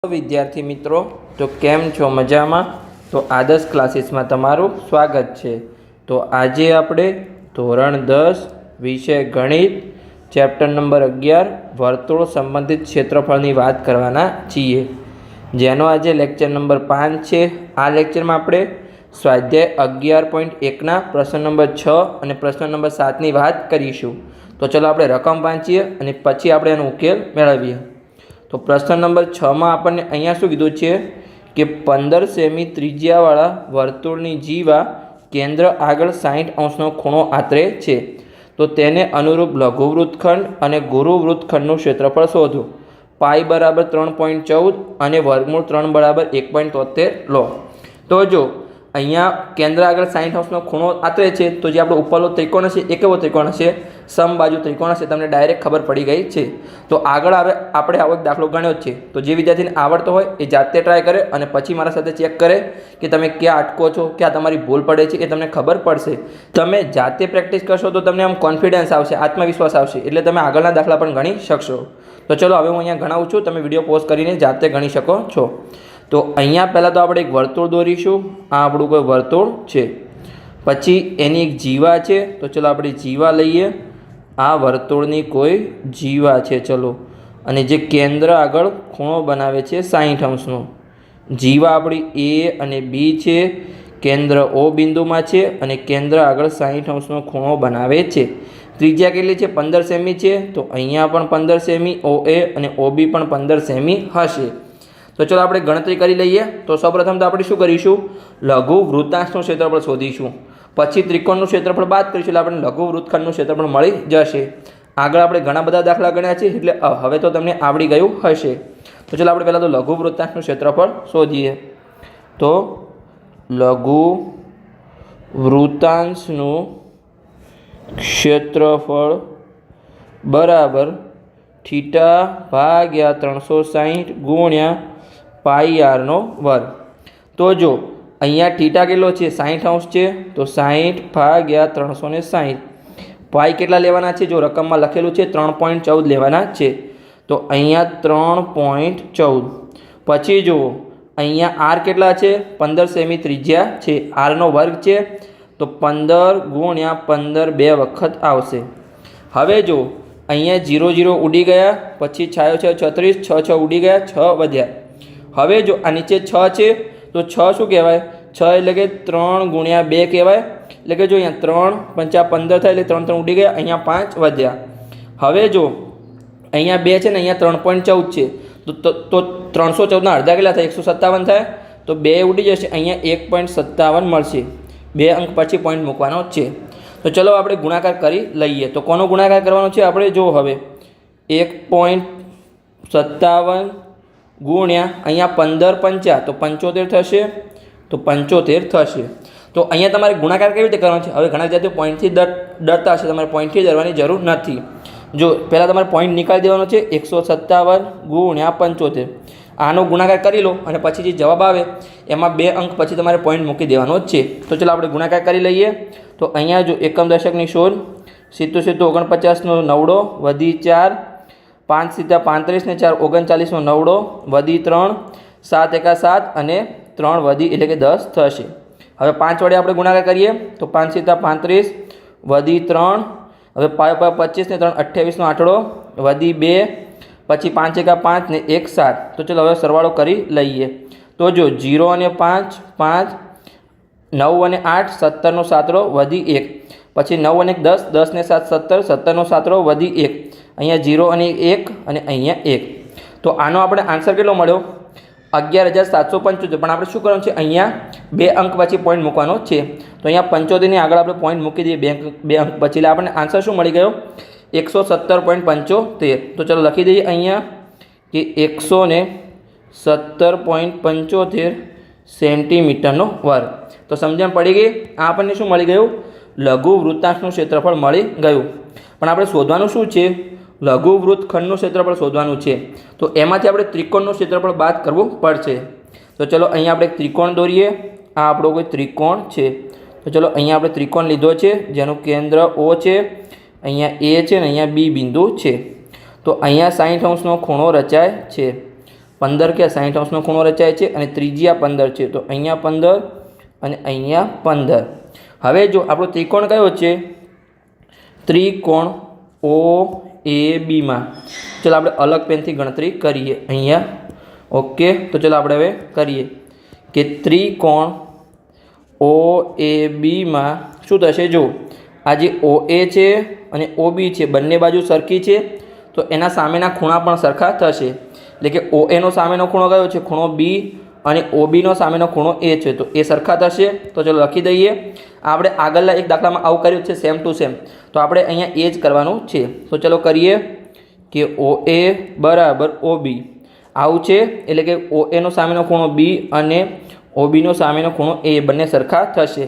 विद्यार्थी मित्रों तो केम छो मजा में। तो आदर्श क्लासीस में तमारू स्वागत है। तो आज आपणे धोरण 10 विषय गणित चैप्टर नंबर 11 वर्तुळ संबंधित क्षेत्रफल की बात करवाना छीए, जेनो आज लेक्चर नंबर 5 है। आ लेक्चर में आपणे स्वाध्याय 11.1 ना प्रश्न नंबर 6 और प्रश्न नंबर 7 की बात करीशुं। तो चलो आपणे रकम वाँचीए अने पछी आपणे एनो उकेल मेळवीए। तो प्रश्न नंबर 6 में आपने अहींया शुं कीधुं छे कि 15 सेमी त्रिज्यावाळा वर्तुळनी जीवा केंद्र आगळ 60 अंशनो खूणो आतरे छे, तो तेने अनुरूप लघुवृत्तखंड अने गुरुवृत्तखंडनुं क्षेत्रफळ शोधो। पाई बराबर 3.14 अने वर्गमूळ 3 बराबर 1.73 लो। तो जो अहींया केंद्र आगळ 60 अंशनो खूणो आतरे छे, तो जे आपणो उपरनो त्रिकोण हशे ए केवो त्रिकोण हशे? समबाजू त्रिकोण हशे। तमने डायरेक्ट खबर पड़ी गई है। तो आगळ आपणे आवो दाखलो गण्यो छे, तो जे विद्यार्थीने आवडतो होय ए जाते ट्राय करे अने पछी मारा साथे चेक करे कि तमे क्या अटको छो, क्या तमारी भूल पड़े छे, ए तमने खबर पड़शे। तमे जाते प्रेक्टिस करशो तो तमने आम कॉन्फिडन्स आवशे, आत्मविश्वास आवशे, एटले तमे आगळना दाखला पण गणी शकशो। तो चलो हवे हूँ अहींया गणावुं छुं, तमे विडियो पॉज करीने जाते गणी शको छो। तो अहींया पहला तो आपणे एक वर्तुळ दोरीशुं। आ आपणुं कोई वर्तुळ छे, पछी एनी एक जीवा छे। तो चलो आपणे जीवा लईए। आ वर्तुळनी कोई जीवा छे, चलो, अने जे केंद्र आगळ खूणो बनावे छे 60 अंशनो। जीवा आपणी ए अने बी छे, केंद्र ओ बिंदु में छे अने केंद्र आगळ 60 अंशनो खूणो बनावे छे। त्रिज्या केटली छे? 15 सेमी छे। तो अहींया पण 15 सेमी ओ ए अने ओ बी पण 15 सेमी हशे। तो चलो आपणे गणतरी करी लईए। तो सौप्रथम तो आपणे शुं करीशुं? लघु वृत्तांशनुं क्षेत्रफळ शोधीशुं, पछी त्रिकोणनुं क्षेत्रफळ बाद करीशुं એટલે આપણને લઘુ વૃત્તખંડનું क्षेत्रफळ મળી જશે। આગળ આપણે ઘણા બધા દાખલા ગણ્યા છે, એટલે હવે તો તમને આવડી ગયું હશે। તો ચલો આપણે પહેલાં તો લઘુ વૃત્તાંશનું ક્ષેત્રફળ શોધીએ। તો લઘુ વૃત્તાંશનું ક્ષેત્રફળ બરાબર થીટા ભાગ્યા 360 ગુણ્યા પાઈ આરનો વર્ગ। તો જો अहींया थीटा केटलो छे? 60 अंश छे, तो 60 भाग्या 360। पाई केटला लेवाना छे? जो रकम में लखेलुं छे 3.14 लेवाना छे। तो अहींया 3.14। पछी जो अहींया आर केटला छे? 15 सेमी त्रिज्या छे, आर नो वर्ग छे, तो 15 गुण्या 15 2 वखत आवशे। हवे जो अहींया 0 0 उड़ी गया, पछी 6 6 36, 6 6 उड़ी गया, 6 वध्या। हवे जो आ नीचे 6 छे, तो 6 शू कहेवाय? 6 એટલે કે 3 ગુણ્યા 2 કહેવાય। એટલે કે જો અહીંયા 3 5 15 થાય એટલે 3 3 ઉડી ગયા, અહીંયા 5 વધ્યા। હવે જો અહીંયા 2 છે ને અહીંયા 3.14 છે, તો 314 ના અડધા કેટલા થાય? 157 થાય। તો 2 ઉડી જશે, અહીંયા 1.57 મળશે। 2 અંક પછી પોઈન્ટ મૂકવાનો છે। તો ચલો આપણે ગુણાકાર કરી લઈએ। તો કોનો ગુણાકાર કરવાનો છે આપણે? જો હવે 1.57 गुण्या अहींया 15 पंचा, तो 75 थशे, तो 75 थशे। तो अहींया तमारे गुणाकार केवी रीते करवानो छे? हवे घणा विद्यार्थीओ पॉइंट थी डरता हशे, तमारे पॉइंट थी डरवानी जरूर नथी। जो पहला तमारे पॉइंट निकाली देवानो छे 157 गुण्या 75। आनो गुणाकार करी लो अने पछी जे जवाब आवे एमां 2 अंक पछी तमारे पॉइंट मूकी देवानो छे। तो चलो आपणे गुणाकार करी लईए। तो अहींया जो एकम दशकनी शोध, सीधो सीधो 49 नो नवड़ो वधी 4, 5 सीधा 35 ने 4 39 नो नवड़ो वधी 3, 7 एका 7 अने 3 वधी एटले के 10 थशे। हवे 5 वडे आपणे गुणाकार करीए। तो 5 सीधा 35 वधी 3, हवे 25 ने 3 28 नो आठड़ो वधी 2, पछी 5 एका 5 ने 1 7। तो चलो हवे सरवाळो करी लईए। तो जो 0 अने 5 5, 9 अने 8 17 नो सातड़ो वधी 1, पछी 9 अने 10 10 ने 7 17 17 नो सातड़ो वधी 1, अहींया 0 अने 1 अने अहींया 1। तो आनो आपणे आंसर केटलो मळ्यो? 11775। पण आपणे शुं करवानुं छे? अहींया 2 अंक पछी पॉइंट मूकवानो छे। तो अहींया 75 ની આગળ આપણે પોઈન્ટ મૂકી દઈએ 2 અંક પછી, એટલે આપણને આન્સર શું મળી ગયો? 117.75। તો ચલો લખી દઈએ અહીંયા કે 117.75 સેન્ટીમીટરનો વર્ગ। તો સમજણ પડી ગઈ? આ આપણને શું મળી ગયું? લઘુ વૃત્તાંશનું ક્ષેત્રફળ મળી ગયું। પણ આપણે શોધવાનું શું છે? લઘુ વૃત્તખંડનું ક્ષેત્રફળ શોધવાનું છે। તો એમાંથી આપણે ત્રિકોણનું ક્ષેત્રફળ બાદ કરવું પડશે। તો ચલો અહીંયા આપણે ત્રિકોણ દોરીએ। આ આપણો કોઈ ત્રિકોણ છે। તો ચલો અહીંયા આપણે ત્રિકોણ લીધો છે, જેનું કેન્દ્ર O છે, અહીંયા A છે ને અહીંયા B બિંદુ છે। તો અહીંયા 60 અંશનો ખૂણો રચાય છે। 15 કે 60 અંશનો ખૂણો રચાય છે અને ત્રીજી આ 15 છે, તો અહીંયા 15 અને અહીંયા 15. હવે જો આપણો ત્રિકોણ કયો છે? ત્રિકોણ OAB માં. ચલો આપણે અલગ પેનથી ગણતરી કરીએ અહીંયા. ઓકે, તો ચલો આપણે હવે કરીએ કે ત્રિકોણ OAB માં શું થશે? જો આ જે OA છે અને OB છે બંને બાજુ સરખી છે, તો એના સામેના ખૂણા પણ સરખા થશે. એટલે કે OA નો સામેનો ખૂણો કયો છે? ખૂણો B, અને OB નો સામેનો ખૂણો A છે, તો એ સરખા થશે. તો ચલો લખી દઈએ. આપણે આગળના એક દાખલામાં આવું કર્યું છે, સેમ ટુ સેમ, તો આપણે અહીંયા એ જ કરવાનું છે. તો ચલો કરીએ કે OA બરાબર OB આવું છે, એટલે કે OA નો સામેનો ખૂણો B અને OB નો સામેનો ખૂણો A બંને સરખા થશે.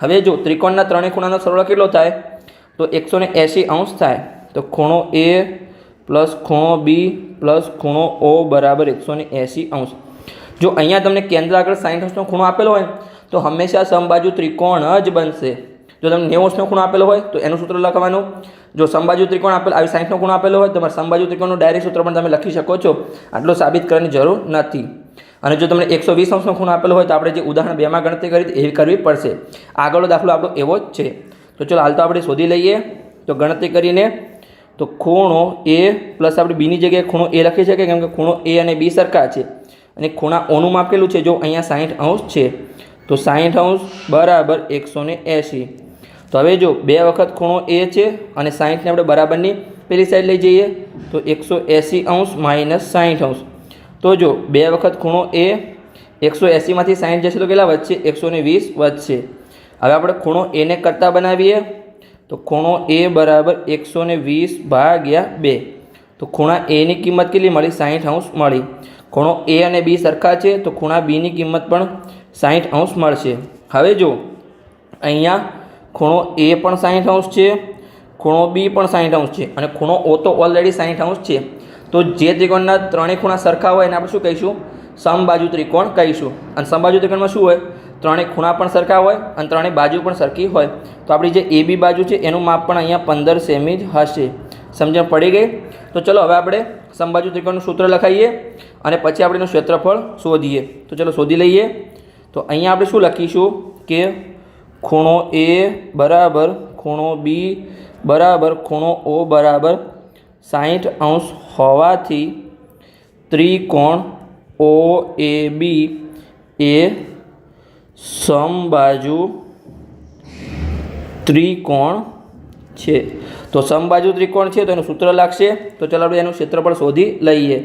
હવે જો ત્રિકોણના ત્રણેય ખૂણાનો સરવાળો કેટલો થાય? તો 180 અંશ થાય. તો ખૂણો A પ્લસ ખૂણો B પ્લસ ખૂણો O બરાબર 180 અંશ. જો અહીંયા તમને કેન્દ્ર આગળ 60 અંશનો ખૂણો આપેલો હોય તો હંમેશા સમબાજુ ત્રિકોણ જ બનશે. જો તમને 90 અંશનો ખૂણો આપેલો હોય તો એનું સૂત્ર લખવાનું. જો સમબાજુ ત્રિકોણ આપેલો આવી 60નો ખૂણો આપેલો હોય તો તમારે સમબાજુ ત્રિકોણનું ડાયરેક્ટ સૂત્ર પણ તમે લખી શકો છો. આટલો સાબિત કરવાની જરૂર નથી. અને જો તમને 120 અંશનો ખૂણો આપેલો હોય તો આપણે જે ઉદાહરણ 2માં ગણતરી કરી એવી કરવી પડશે. આગળનો દાખલો આપણો એવો જ છે. તો ચલો હાલ તો આપણે શોધી લઈએ. તો ગણતરી કરીને તો ખૂણો A પ્લસ આપણે બીની જગ્યાએ ખૂણો A લખી શકીએ, કેમ કે ખૂણો A અને B સરખા છે અને ખૂણા ઓનું માપ કેટલું છે? જો અહીંયા 60 અંશ છે, તો 60 અંશ બરાબર 180. તો હવે જો બે વખત ખૂણો A છે અને 60ને આપણે બરાબરની પેલી સાઈડ લઈ જઈએ તો 180 અંશ માઇનસ 60 અંશ. તો જો બે વખત ખૂણો A 180માંથી 60 જશે તો કેટલા વધશે? 120 વધશે. હવે આપણે ખૂણો A ને કરતા બનાવીએ તો ખૂણો A બરાબર 120 ભાગ્યા 2. તો ખૂણા A ની કિંમત કેટલી મળી? 60 અંશ મળી. ખૂણો A અને B સરખા છે તો ખૂણા B ની કિંમત પણ 60 અંશ મળશે. હવે જો અહીંયા ખૂણો A પણ 60 અંશ છે, ખૂણો B પણ 60 અંશ છે અને ખૂણો O તો ઓલરેડી 60 અંશ છે. તો જે ત્રિકોણના ત્રણેય ખૂણા સરખા હોય એને આપણે શું કહીશું? સમબાજુ ત્રિકોણ કહીશું. અને સમબાજુ ત્રિકોણમાં શું હોય? ત્રણેય ખૂણા પણ સરખા હોય અને ત્રણેય બાજુ પણ સરખી હોય. તો આપણી જે AB બાજુ છે એનું માપ પણ અહીંયા 15 સેમી જ હશે. સમજણ પડી ગઈ? તો ચલો હવે આપણે સમબાજુ ત્રિકોણનું સૂત્ર લખાઈએ અને પછી આપણે એનું ક્ષેત્રફળ શોધીએ. તો ચલો શોધી લઈએ. તો અહીંયા આપણે શું લખીશું કે ખૂણો A બરાબર ખૂણો B બરાબર ખૂણો O બરાબર 60 અંશ હોવાથી ત્રિકોણ OAB એ સમબાજુ ત્રિકોણ છે. તો સમબાજુ ત્રિકોણ છે તો એનું સૂત્ર લાગશે. તો ચાલો આપણે એનું ક્ષેત્રફળ શોધી લઈએ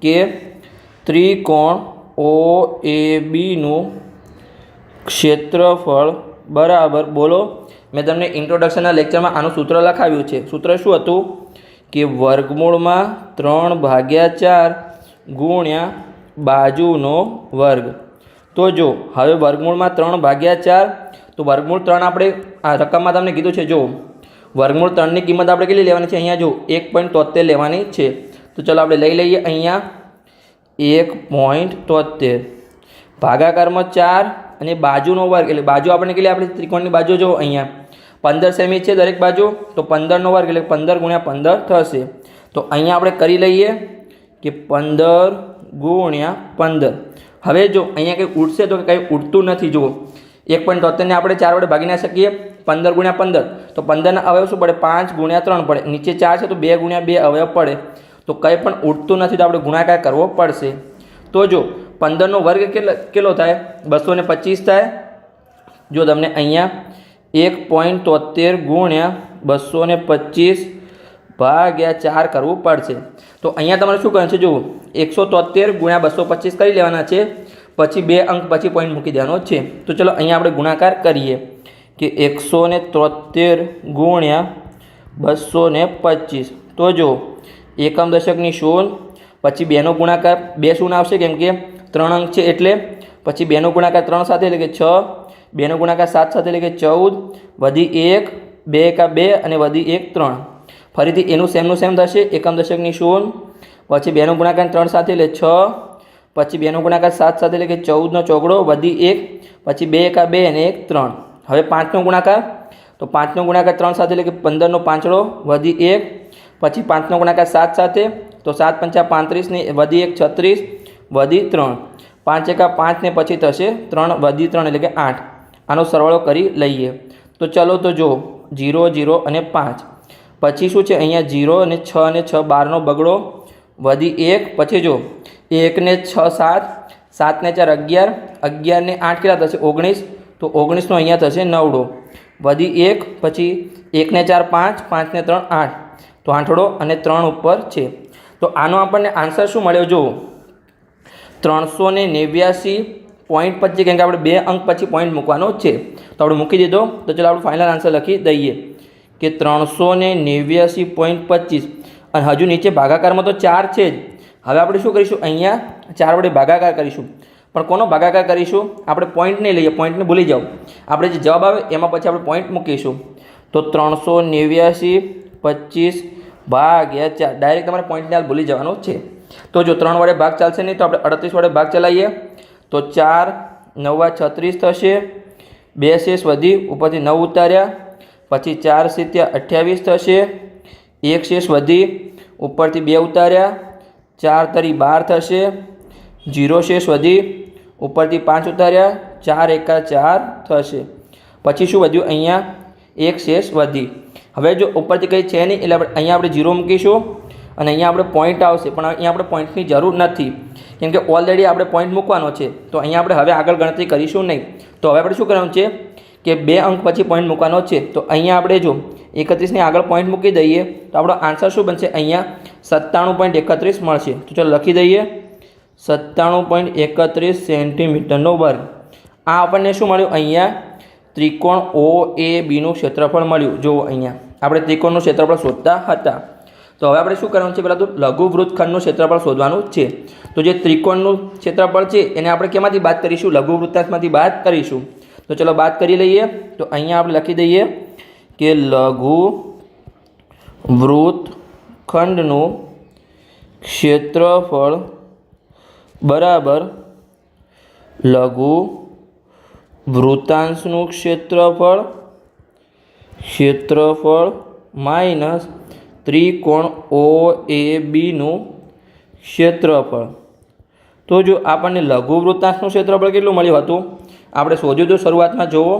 કે ત્રિકોણ OABનું ક્ષેત્રફળ બરાબર, બોલો, મેં તમને ઇન્ટ્રોડક્શનના લેક્ચરમાં આનું સૂત્ર લખાવ્યું છે. સૂત્ર શું હતું કે વર્ગમૂળમાં 3/4 ગુણ્યા બાજુનો વર્ગ. તો જો હવે વર્ગમૂળમાં 3/4, તો વર્ગમૂળ 3 આપણે આ રકમમાં તમને કીધું છે. જો વર્ગમૂળ 3ની કિંમત આપણે કેટલી લેવાની છે? અહીંયા જો 1.73 લેવાની છે. તો ચાલો આપણે લઈ લઈએ અહીંયા 1.73 ભાગાકારમાં 4 અને બાજુનો વર્ગ, એટલે બાજુ આપણે કેટલી આપણી ત્રિકોણની બાજુ જો અહીંયા 15 સેમી છે દરેક બાજુ, તો 15નો વર્ગ એટલે 15 ગુણ્યા 15 થશે. તો અહીંયા આપણે કરી લઈએ કે 15 ગુણ્યા 15. હવે જો અહીંયા કંઈ ઉડશે તો કંઈ ઉડતું નથી. જુઓ 1.73 ને આપણે 4 વડે ભાગી ના શકીએ. 15 ગુણ્યા 15 તો 15ના અવયવ શું પડે? 5 ગુણ્યા 3 પડે. નીચે 4 છે તો 2 ગુણ્યા 2 અવયવ પડે. તો કંઈ પણ ઉડતું નથી તો આપણે ગુણાકાર કરવો પડશે. તો જો 15નો વર્ગ કેટલો થાય? 225 થાય. જો તમને અહીંયા 1.73 ગુણ્યા 225 ભાગ્યા 4 કરવું પડશે. તો અહીંયા તમારે શું કરવાનું છે? જુઓ 173 ગુણ્યા 225 કરી લેવાના છે, પછી 2 અંક પછી પોઈન્ટ મૂકી દેવાનો છે. તો ચલો અહીંયા આપણે ગુણાકાર કરીએ કે 173 ગુણ્યા 225. તો જો એકમ દશકની શૂન્ય, પછી 2નો ગુણાકાર 2 શૂન્ય આવશે કેમ કે 3 અંક છે એટલે, પછી 2નો ગુણાકાર 3 સાથે એટલે કે 6, 2નો ગુણાકાર 7 સાથે એટલે કે 14, વધી 1, 2 એકા 2 અને વધી 1 3. ફરીથી એનું સેમનું સેમ થશે. એકમ દશકની શૂન્ય, પછી 2નો ગુણાકાર 3 સાથે એટલે 6, પછી 2નો ગુણાકાર 7 સાથે એટલે કે 14નો ચોગડો વધી 1, પછી 2 એકા 2 અને 1 3. હવે 5નો ગુણાકાર, તો 5નો ગુણાકાર 3 સાથે એટલે કે 15નો પાંચડો વધી 1, પછી 5નો ગુણાકાર 7 સાથે, તો 7 × 5 = 35 ને વધી 1 36, વધી 3, 5 એકા 5 ને પછી થશે 3 વધી 3 એટલે કે 8. આનો સરવાળો કરી લઈએ. તો ચલો તો જો 0 0 અને 5 પછી શું છે અહીંયા 0 અને 6 અને 6 12નો બગડો વધી 1. પછી જો 1 ને 6 7, 7 ને 4 11, 11 ને 8 કેટલા થશે 19. તો 19નો અહીંયા થશે 9ડો વધી 1. પછી 1 ને 4 5, 5 ને 3 8. તો 8ડો અને 3 ઉપર છે. તો આનો આપણને આન્સર શું મળ્યો જો 389.25, કેમ કે આપણે 2 અંક પછી પોઈન્ટ મૂકવાનો છે. તો આપણે મૂકી દીધો. તો ચાલો આપણું ફાઇનલ આન્સર લખી દઈએ કે 389.25. અને હજુ નીચે ભાગાકારમાં તો 4 છે જ. હવે આપણે શું કરીશું અહીંયા 4 વડે ભાગાકાર કરીશું. પણ કોનો ભાગાકાર કરીશું? આપણે પોઈન્ટ નહીં લઈએ, પોઈન્ટને ભૂલી જાઓ. આપણે જે જવાબ આવે એમાં પછી આપણે પોઈન્ટ મૂકીશું. તો 389.25 ભાગ્યા 4 ડાયરેક્ટ તમારે પોઈન્ટને હાલ ભૂલી જવાનું છે. તો જો 3 વડે ભાગ ચાલશે નહીં તો આપણે 38 વડે ભાગ ચલાવીએ. તો 4 9 36 થશે. 2 શેષ વધી ઉપરથી 9 ઉતાર્યા. પછી 4 7 28 થશે. 1 શેષ વધી ઉપરથી 2 ઉતાર્યા. 4 તરી 12 થશે. 0 શેષ વધી ઉપરથી 5 ઉતાર્યા. 4 એકા 4 થશે. પછી શું વધ્યું અહીંયા 1 શેષ વધી. હવે જો ઉપરથી કંઈ છે નહીં એટલે અહીંયા આપણે 0 મૂકીશું અને અહીંયા આપણે પોઈન્ટ આવશે. પણ અહીંયા આપણે પોઈન્ટની જરૂર નથી કેમ કે ઓલરેડી આપણે પોઈન્ટ મૂકવાનો છે. તો અહીંયા આપણે હવે આગળ ગણતરી કરીશું નહીં. તો હવે આપણે શું કરવાનું છે કે 2 અંક પછી પોઈન્ટ મૂકવાનો છે. તો અહીંયા આપણે જો 31ની આગળ પોઈન્ટ મૂકી દઈએ તો આપણો આન્સર શું બનશે અહીંયા 97.31 મળશે. તો ચાલો લખી દઈએ 97.31 સેન્ટીમીટરનો વર્ગ. આ આપણને શું મળ્યું અહીંયા ત્રિકોણ OABનું ક્ષેત્રફળ મળ્યું. જુઓ અહીંયા આપણે ત્રિકોણનું ક્ષેત્રફળ શોધતા હતા. તો હવે આપણે શું કરવાનું છે પહેલાં તો લઘુ વૃત્તખંડનું ક્ષેત્રફળ શોધવાનું છે. તો જે ત્રિકોણનું ક્ષેત્રફળ છે એને આપણે કેમાંથી બાદ કરીશું? લઘુ વૃત્તાંશમાંથી બાદ કરીશું. તો ચલો બાદ કરી લઈએ. તો અહીંયા આપણે લખી દઈએ કે લઘુ વૃત્તખંડનું ક્ષેત્રફળ બરાબર લઘુ વૃત્તાંશનું ક્ષેત્રફળ માઇનસ ત્રિકોણ OABનું ક્ષેત્રફળ. તો જો આપણને લઘુ વૃત્તાંશનું ક્ષેત્રફળ કેટલું મળ્યું હતું? આપણે શોધ્યું હતું શરૂઆતમાં. જુઓ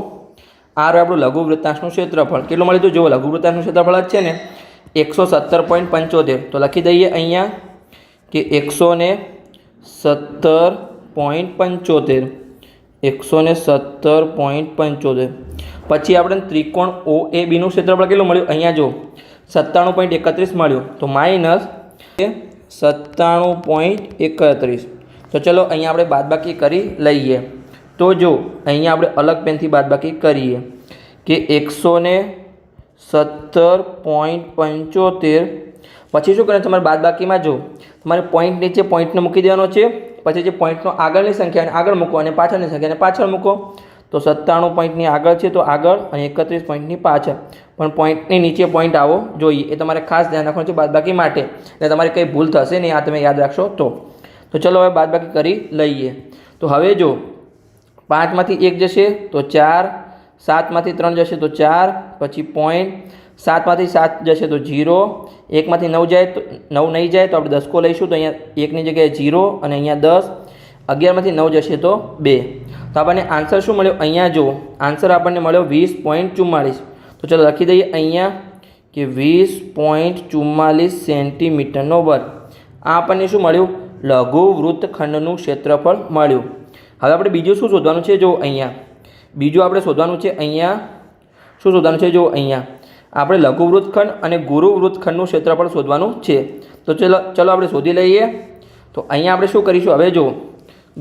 આ આપણું લઘુ વૃત્તાંશનું ક્ષેત્રફળ કેટલું મળ્યું હતું? જુઓ લઘુ વૃત્તાંશનું ક્ષેત્રફળ જ છે ને 117.75. તો લખી દઈએ અહીંયા કે 117.75. 117.75. પછી આપણે ત્રિકોણ OABનું ક્ષેત્રફળ કેટલું મળ્યું? અહીંયા જો 97.31 મળ્યું. તો માઇનસ 97.31. તો ચલો અહીંયા આપણે બાદબાકી કરી લઈએ. તો જો અહીંયા આપણે અલગ પેનથી બાદબાકી કરીએ કે 117.75. પછી શું કરે તમારે બાદબાકીમાં જો તમારે પોઈન્ટ નીચે પોઈન્ટને મૂકી દેવાનો છે. પછી જે પોઈન્ટનો આગળની સંખ્યાને આગળ મૂકો અને પાછળની સંખ્યાને પાછળ મૂકો. તો 97 પોઈન્ટની આગળ છે તો આગળ અને 31 પોઈન્ટની પાછળ. પણ પોઈન્ટની નીચે પોઈન્ટ આવો જોઈએ એ તમારે ખાસ ધ્યાન રાખવાનું છે બાદબાકી માટે. એટલે તમારે કંઈ ભૂલ થશે નહીં, આ તમે યાદ રાખશો તો. તો ચલો હવે બાદબાકી કરી લઈએ. તો હવે જો 5માંથી 1 જશે તો 4, 7માંથી 3 જશે તો 4, પછી પોઈન્ટ, 7માંથી 7 જશે તો 0, 1માંથી 9 જાય તો 9 નહીં જાય તો આપણે 10 લઈશું. તો અહીંયા 1ની જગ્યાએ 0 અને અહીંયા 10. 11માંથી 9 જશે તો 2. તો આપણને આન્સર શું મળ્યો? અહીંયા જુઓ આન્સર આપણને મળ્યો 20.44. તો ચલો લખી દઈએ અહીંયા કે 20.44 સેન્ટીમીટરનો વર્ગ. આ આપણને શું મળ્યું? લઘુ વૃત્તખંડનું ક્ષેત્રફળ મળ્યું. હવે આપણે બીજું શું શોધવાનું છે? જો અહીંયા બીજું આપણે શોધવાનું છે. અહીંયા શું શોધવાનું છે? જો અહીંયા આપણે લઘુ વૃત્તખંડ અને ગુરુ વૃત્તખંડનું ક્ષેત્રફળ શોધવાનું છે. તો ચલો આપણે શોધી લઈએ. તો અહીંયા આપણે શું કરીશું? હવે જો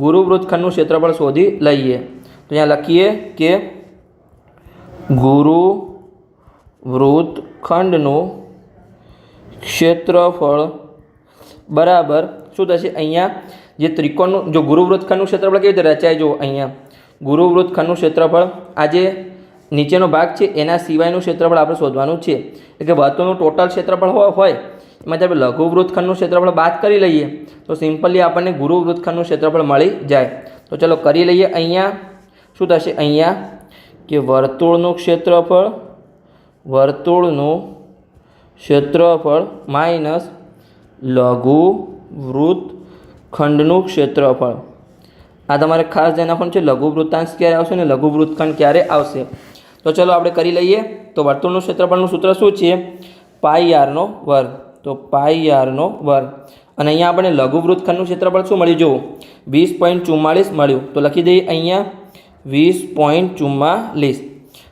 ગુરુ વૃત્તખંડનું ક્ષેત્રફળ શોધી લઈએ. તો અહીંયા લખીએ કે ગુરુ વૃત્તખંડનું ક્ષેત્રફળ બરાબર શું થશે? અહીંયા જે ત્રિકોણનું જો ગુરુ વૃત્તખંડનું ક્ષેત્રફળ કેવી રીતે રચાય? જો અહીંયા ગુરુ વૃત્તખંડનું ક્ષેત્રફળ આ જે નીચેનો ભાગ છે એના સિવાયનું ક્ષેત્રફળ આપણે શોધવાનું છે. એટલે કે વર્તુળનું ટોટલ ક્ષેત્રફળ હોય એમાં આપણે લઘુ વૃત્તખંડનું ક્ષેત્રફળ બાદ કરી લઈએ તો સિમ્પલી આપણને ગુરુ વૃત્તખંડનું ક્ષેત્રફળ મળી જાય. તો ચલો કરી લઈએ. અહીંયા શું થશે? અહીંયા કે વર્તુળનું ક્ષેત્રફળ માઇનસ લઘુ ખંડનું ક્ષેત્રફળ. આ તમારે ખાસ ધ્યાન રાખવાનું છે. લઘુવૃત્તાંશ ક્યારે આવશે અને લઘુવૃત્તખંડ ક્યારે આવશે. તો ચલો આપણે કરી લઈએ. તો વર્તુળનું ક્ષેત્રફળનું સૂત્ર શું છે? પાઈ આરનો વર્ગ. તો પાઈ આરનો વર્ગ. અને અહીંયા આપણે લઘુવૃત્તખંડનું ક્ષેત્રફળ શું મળ્યું? જુઓ 20.44 મળ્યું. તો લખી દઈએ અહીંયા 20.44.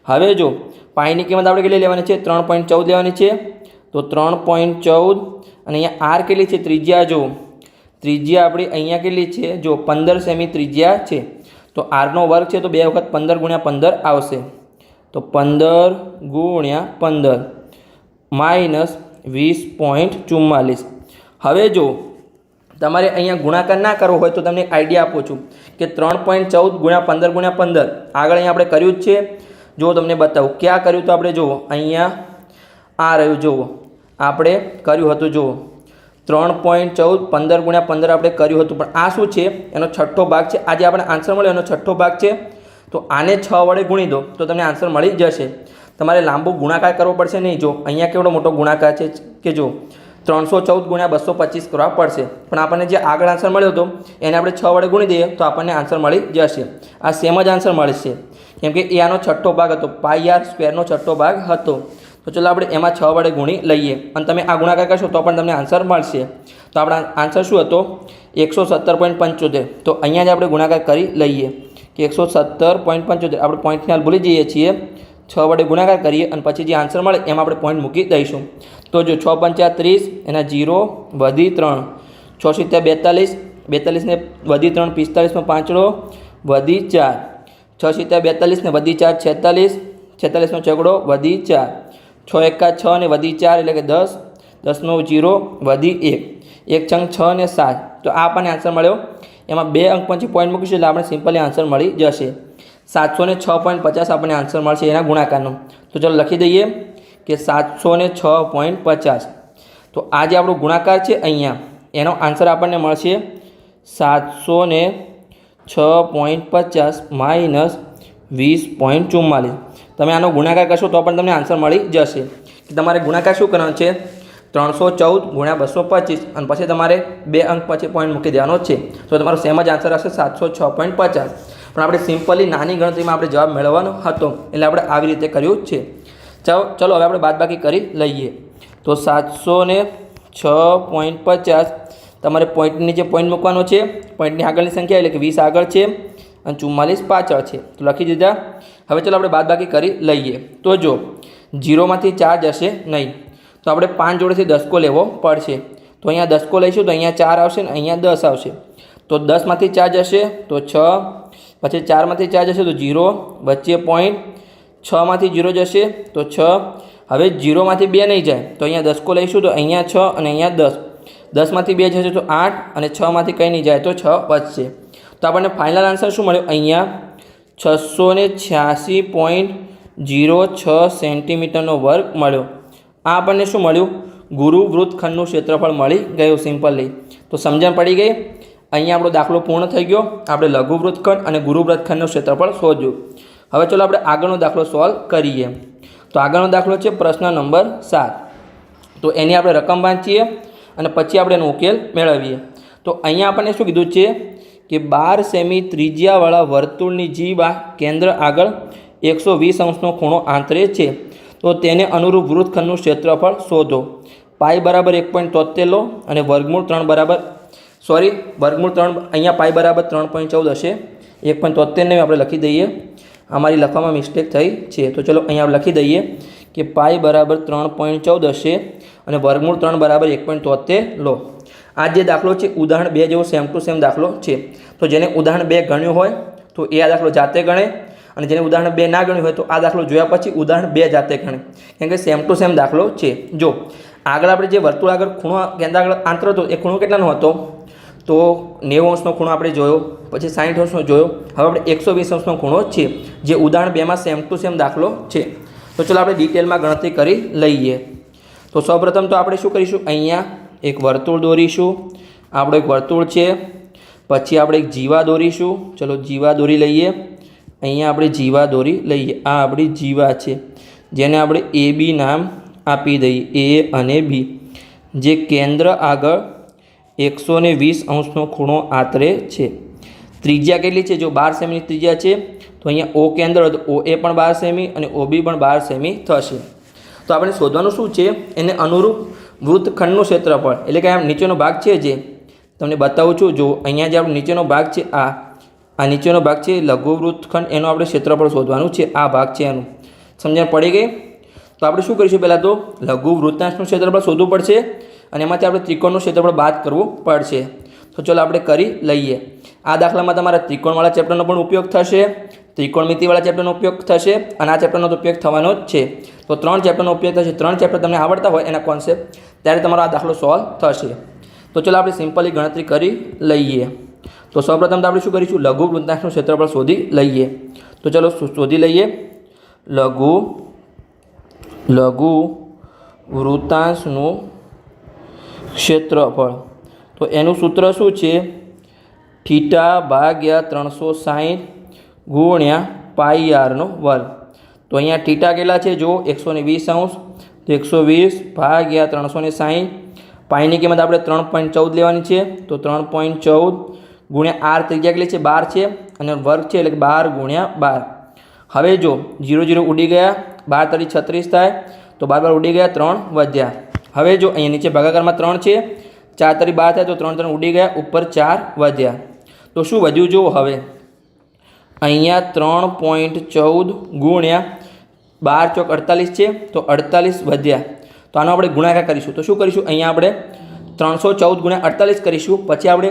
હવે જો પાઈની કિંમત આપણે કેટલી લેવાની છે? 3.14 લેવાની છે. તો 3.14 અને અહીંયા આર કેટલી છે? ત્રિજ્યા. જો ત્રિજ્યા આપણી અહીંયા કેટલી છે? જો 15 સેમી ત્રિજ્યા છે. તો આરનો વર્ગ છે તો 2 વખત 15 ગુણ્યા 15 આવશે. તો 15 ગુણ્યા 15 માઇનસ 20.44. હવે જો તમારે અહીંયા ગુણાકાર ના કરવો હોય તો તમને એક આઈડિયા આપું છું કે 3.14 ગુણ્યા 15 ગુણ્યા 15 આગળ અહીંયા આપણે કર્યું જ છે. જો તમને બતાવું ક્યાં કર્યું. તો આપણે જુઓ અહીંયા આ રહ્યું. જુઓ આપણે કર્યું હતું. જુઓ 3.14 15 ગુણ્યા 15 આપણે કર્યું હતું. પણ આ શું છે? એનો છઠ્ઠો ભાગ છે. આજે આપણે આન્સર મળ્યો એનો છઠ્ઠો ભાગ છે. તો આને 6 વડે ગુણી દો તો તમને આન્સર મળી જશે. તમારે લાંબો ગુણાકાર કરવો પડશે નહીં. જો અહીંયા કેવડો મોટો ગુણાકાર છે કે જો 314 ગુણ્યા 225 કરવા પડશે. પણ આપણને જે આગળ આન્સર મળ્યો હતો એને આપણે 6 વડે ગુણી દઈએ તો આપણને આન્સર મળી જશે. આ સેમ જ આન્સર મળશે કેમ કે એ આનો છઠ્ઠો ભાગ હતો. પાઈ આર સ્ક્વેરનો છઠ્ઠો ભાગ હતો. તો ચલો આપણે એમાં 6 વડે ગુણી લઈએ અને તમે આ ગુણાકાર કરશો તો પણ તમને આન્સર મળશે. તો આપણા આન્સર શું હતો? 117.75. તો અહીંયા જ આપણે ગુણાકાર કરી લઈએ કે 117.75. આપણે પોઈન્ટને હાલ ભૂલી જઈએ છીએ. 6 વડે ગુણાકાર કરીએ અને પછી જે આન્સર મળે એમાં આપણે પોઈન્ટ મૂકી દઈશું. તો જો 6 પંચા 30 એના 0 વધી 3 6 સિત્તેર 42 42 ને વધી 3 45 પાંચડો વધી 4 6 સિત્તેર 42 ને વધી 4 46 46 નો છગડો વધી 4 6 એકા 6 ને વધી 4 એટલે કે 10 10 નો 0 વધી 1 1 છંગ 6 ને 7. તો આ આપણને આન્સર મળ્યો. એમાં 2 અંક પછી પોઈન્ટ મૂકીશું એટલે આપણે સિમ્પલી આન્સર મળી જશે. 706.50 આપણને આન્સર મળશે એના ગુણાકારનો. તો ચાલો લખી દઈએ કે 706.50. તો આ જે આપણો ગુણાકાર છે અહીંયા એનો આન્સર આપણને મળશે 706.50 માઇનસ 20.44. તમે આનો ગુણાકાર કરશો તો પણ તમને આન્સર મળી જશે. તમારે ગુણાકાર શું કરવાનો છે? 314 ગુણ્યા 225 અને પછી તમારે 2 અંક પછી પોઈન્ટ મૂકી દેવાનો છે. તો તમારો સેમ જ આન્સર આવશે 706.50. પણ આપણે સિમ્પલી નાની ગણતરીમાં આપણે જવાબ મેળવવાનો હતો એટલે આપણે આવી રીતે કર્યું છે. ચલો હવે આપણે બાદબાકી કરી લઈએ. તો 706.50 તમારે પોઈન્ટની નીચે પોઈન્ટ મૂકવાનો છે. પોઈન્ટની આગળની સંખ્યા એટલે કે 20 આગળ છે અને 44 પાછળ છે. તો લખી દીધા. હવે ચલો આપણે બાદબાકી કરી લઈએ. તો જો 0માંથી 4 જશે નહીં તો આપણે 5 જોડેથી દસકો લેવો પડશે. તો અહીંયા દસકો લઈશું તો અહીંયા 4 આવશે ને અહીંયા 10 આવશે. તો 10માંથી 4 જશે તો 6 પછી 4માંથી 4 જશે તો 0 વચ્ચે પોઈન્ટ 6માંથી 0 જશે તો 6. હવે 0માંથી 2 નહીં જાય તો અહીંયા દસકો લઈશું તો અહીંયા 6 અને અહીંયા 10 10માંથી 2 જશે તો 8 અને 6માંથી કંઈ નહીં જાય તો 6 બચશે. તો આપણને ફાઇનલ આન્સર શું મળ્યો? અહીંયા 686.06 સેન્ટીમીટરનો વર્ગ મળ્યો. આ આપણને શું મળ્યું? ગુરુ વૃત્તખંડનું ક્ષેત્રફળ મળી ગયું સિમ્પલી. તો સમજણ પડી ગઈ. અહીંયા આપણો દાખલો પૂર્ણ થઈ ગયો. આપણે લઘુ વૃત્તખંડ અને ગુરુ વૃત્તખંડનું ક્ષેત્રફળ શોધ્યું. હવે ચલો આપણે આગળનો દાખલો સોલ્વ કરીએ. તો આગળનો દાખલો છે પ્રશ્ન નંબર 7. તો એની આપણે રકમ વાંચીએ અને પછી આપણે એનો ઉકેલ મેળવીએ. તો અહીંયા આપણને શું કીધું છે કે 12 સેમી ત્રિજ્યાવાળા વર્તુળની જીવા કેન્દ્ર આગળ 120 અંશનો ખૂણો આંતરે છે. તો તેને અનુરૂપ વૃત્તખંડનું ક્ષેત્રફળ શોધો. પાઈ બરાબર 1.73 લો અને વર્ગમૂળ 3 બરાબર વર્ગમૂળ 3 અહીંયા પાઈ બરાબર 3.14 હશે. 1.73 ને આપણે લખી દઈએ. અમારી લખવામાં મિસ્ટેક થઈ છે. તો ચલો અહીંયા આપણે લખી દઈએ કે પાઈ બરાબર 3.14 હશે અને વર્ગમૂળ 3 બરાબર 1.73 લો. આ જે દાખલો છે ઉદાહરણ 2 જેવો સેમ ટુ સેમ દાખલો છે. તો જેને ઉદાહરણ 2 ગણ્યું હોય તો એ આ દાખલો જાતે ગણે અને જેને ઉદાહરણ 2 ના ગણ્યું હોય તો આ દાખલો જોયા પછી ઉદાહરણ 2 જાતે ગણે કેમ કે સેમ ટુ સેમ દાખલો છે. જો આગળ આપણે જે વર્તુળ આગળ ખૂણો કેન્દ્ર આગળ આંતર હતો એ ખૂણો કેટલાનો હતો? તો 90 અંશનો ખૂણો આપણે જોયો, પછી 60 અંશનો જોયો. હવે આપણે 120 અંશનો ખૂણો છે જે ઉદાહરણ 2માં સેમ ટુ સેમ દાખલો છે. તો ચલો આપણે ડિટેલમાં ગણતરી કરી લઈએ. તો સૌપ્રથમ તો આપણે શું કરીશું? અહીંયા એક વર્તુળ દોરીશું. આપણો એક વર્તુળ છે. પછી આપણે એક જીવા દોરીશું. ચલો જીવા દોરી લઈએ. અહીંયા આપણે જીવા દોરી લઈએ. આ આપણી જીવા છે જેને આપણે AB નામ આપી દઈએ. A અને B જે કેન્દ્ર આગળ 120 ખૂણો આતરે છે। ત્રિજ્યા કેટલી છે? જો 12 સેમીની ત્રિજ્યા છે તો અહીંયા ઓ કેન્દ્ર હોય તો OA પણ 12 સેમી અને OB પણ 12 સેમી થશે। તો આપણે શોધવાનું શું છે? એને અનુરૂપ વૃત્તખંડનું ક્ષેત્રફળ, એટલે કે આમ નીચેનો ભાગ છે જે તમને બતાવું છું। જો અહીંયા જે આપણો નીચેનો ભાગ છે આ નીચેનો ભાગ છે લઘુ વૃત્તખંડ, એનું આપણે ક્ષેત્રફળ શોધવાનું છે। આ ભાગ છે એનું, સમજણ પડી ગઈ? તો આપણે શું કરીશું? પહેલાં તો લઘુ વૃત્તાંશનું ક્ષેત્રફળ શોધવું પડશે અને એમાંથી આપણે ત્રિકોણનું ક્ષેત્રફળ બાદ કરવું પડશે। તો ચલો આપણે કરી લઈએ। આ દાખલામાં તમારા ત્રિકોણવાળા ચેપ્ટરનો પણ ઉપયોગ થશે, ત્રિકોણમિતિવાળા ચેપ્ટરનો ઉપયોગ થશે અને આ ચેપ્ટરનો તો ઉપયોગ થવાનો જ છે। તો 3 ચેપ્ટરનો ઉપયોગ થશે। 3 ચેપ્ટર તમને આવડતા હોય એના કોન્સેપ્ટ, ત્યારે તમારો આ દાખલો સોલ્વ થશે। તો ચલો આપણે સિમ્પલી ગણતરી કરી લઈએ। તો સૌપ્રથમ તો આપણે શું કરીશું? લઘુ વૃત્તાંશનું ક્ષેત્રફળ શોધી લઈએ। તો ચલો શોધી લઈએ લઘુ વૃત્તાંશનું ક્ષેત્રફળ। તો એનું સૂત્ર શું છે? θ/360 ગુણ્યા πr²। તો અહીંયા θ કેટલા છે? જો 120°, તો 120/360। પાઈની કિંમત આપણે 3.14 લેવાની છે, તો 3.14 ગુણ્યા r ત્રિજ્યા કેટલી છે? 12 છે અને વર્ગ છે એટલે 12 ગુણ્યા 12। હવે જો 0 0 ઉડી ગયા, 12 તરી 36 થાય, તો 12 ઉડી ગયા, 3 વધ્યા। હવે જો અહીંયા નીચે ભાગાકારમાં 3 છે, 4 તરી 12 થાય, તો 3 3 ઉડી ગયા, ઉપર 4 વધ્યા। તો શું વધ્યું? જુઓ હવે અહીંયા 3.14 ગુણ્યા 12 ચોક 48 છે, તો 48 વધ્યા। તો આનો આપણે ગુણાકાર કરીશું। તો શું કરીશું? અહીંયા આપણે 314 ગુણ્યા 48 કરીશું, પછી આપણે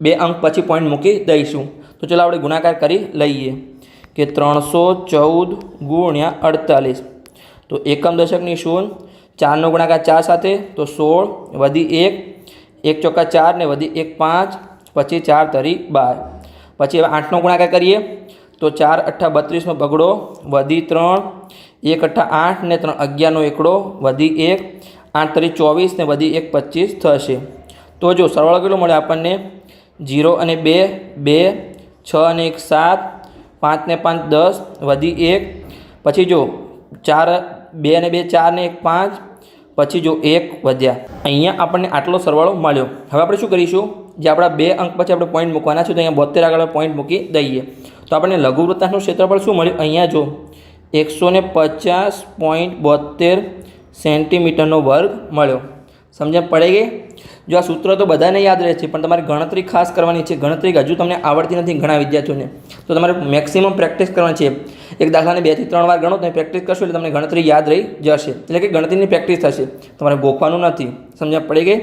2 અંક પછી પોઈન્ટ મૂકી દઈશું। તો ચાલો આપણે ગુણાકાર કરી લઈએ કે 314 ગુણ્યા 48, તો એકમ દશકની શૂન્ય, 4નો ગુણાકાર 4 સાથે, તો 16 વધી 1, 1 ચોકા 4 ને વધી 1 5, પછી 4 તરી 12। પછી હવે 8નો ગુણાકાર કરીએ તો 4 8 32નો બગડો વધી 3, 1 8 8 ને 3 11નો એકડો વધી 1, 8 તરી 24 ને વધી 1 25 થશે। તો જો સરવાળો કેટલો મળે આપણને? 0 અને 2 2, 6 અને 1 7, 5 ને 5 10 વધી 1, પછી જો 4 2 અને 2 4 ને 1 5, પછી જો 1 વધ્યા। અહીંયા આપણને આટલો સરવાળો મળ્યો। હવે આપણે શું કરીશું? જે આપણા 2 અંક પછી આપણે પોઈન્ટ મૂકવાના છે, તો અહીંયા 72 આગળ પોઈન્ટ મૂકી દઈએ। તો આપણને લઘુ વૃત્તાંશનું ક્ષેત્રફળ શું મળ્યું? અહીંયા જો 150.72 સેન્ટીમીટરનો વર્ગ મળ્યો। સમજણ પડી ગઈ? જો આ સૂત્ર તો બધાને યાદ રહે છે, પણ તમારે ગણતરી ખાસ કરવાની છે। ગણતરી હજુ તમને આવડતી નથી ઘણા વિદ્યાર્થીઓને, તો તમારે મેક્સિમમ પ્રેક્ટિસ કરવાની છે। એક દાખલાને 2 થી 3 વાર ગણો, તમે પ્રેક્ટિસ કરશો એટલે તમને ગણતરી યાદ રહી જશે, એટલે કે ગણતરીની પ્રેક્ટિસ થશે, તમારે ગોખવાનું નથી। સમજણ પડી ગઈ?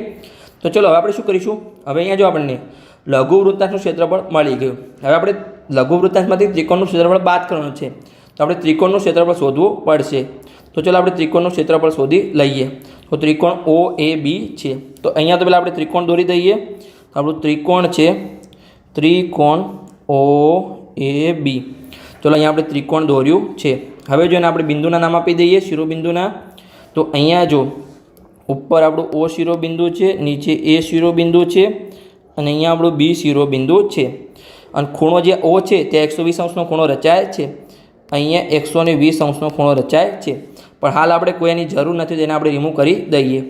તો ચલો હવે આપણે શું કરીશું? હવે અહીંયા જો આપણને લઘુ વૃત્તાંશનું ક્ષેત્રફળ મળી ગયું। હવે આપણે લઘુ વૃત્તાંશમાંથી ત્રિકોણનું ક્ષેત્રફળ બાદ કરવાનું છે, તો આપણે ત્રિકોણનું ક્ષેત્રફળ શોધવું પડશે। તો ચલો આપણે ત્રિકોણનું ક્ષેત્રફળ શોધી લઈએ। તો ત્રિકોણ OAB છે, તો અહીંયા તો પહેલાં આપણે ત્રિકોણ દોરી દઈએ। તો આપણું ત્રિકોણ છે ત્રિકોણ OAB। ચલો અહીંયા આપણે ત્રિકોણ દોર્યું છે। હવે જો એને આપણે બિંદુના નામ આપી દઈએ, શિરોબિંદુના। તો અહીંયા જો ઉપર આપણું O શિરોબિંદુ છે, નીચે A શિરોબિંદુ છે અને અહીંયા આપણું B શિરોબિંદુ છે। અને ખૂણો જે O છે ત્યાં 120° ખૂણો રચાય છે, અહીંયા 120° ખૂણો રચાય છે, પણ હાલ આપણે કોઈ એની જરૂર નથી, તેને આપણે રિમૂવ કરી દઈએ।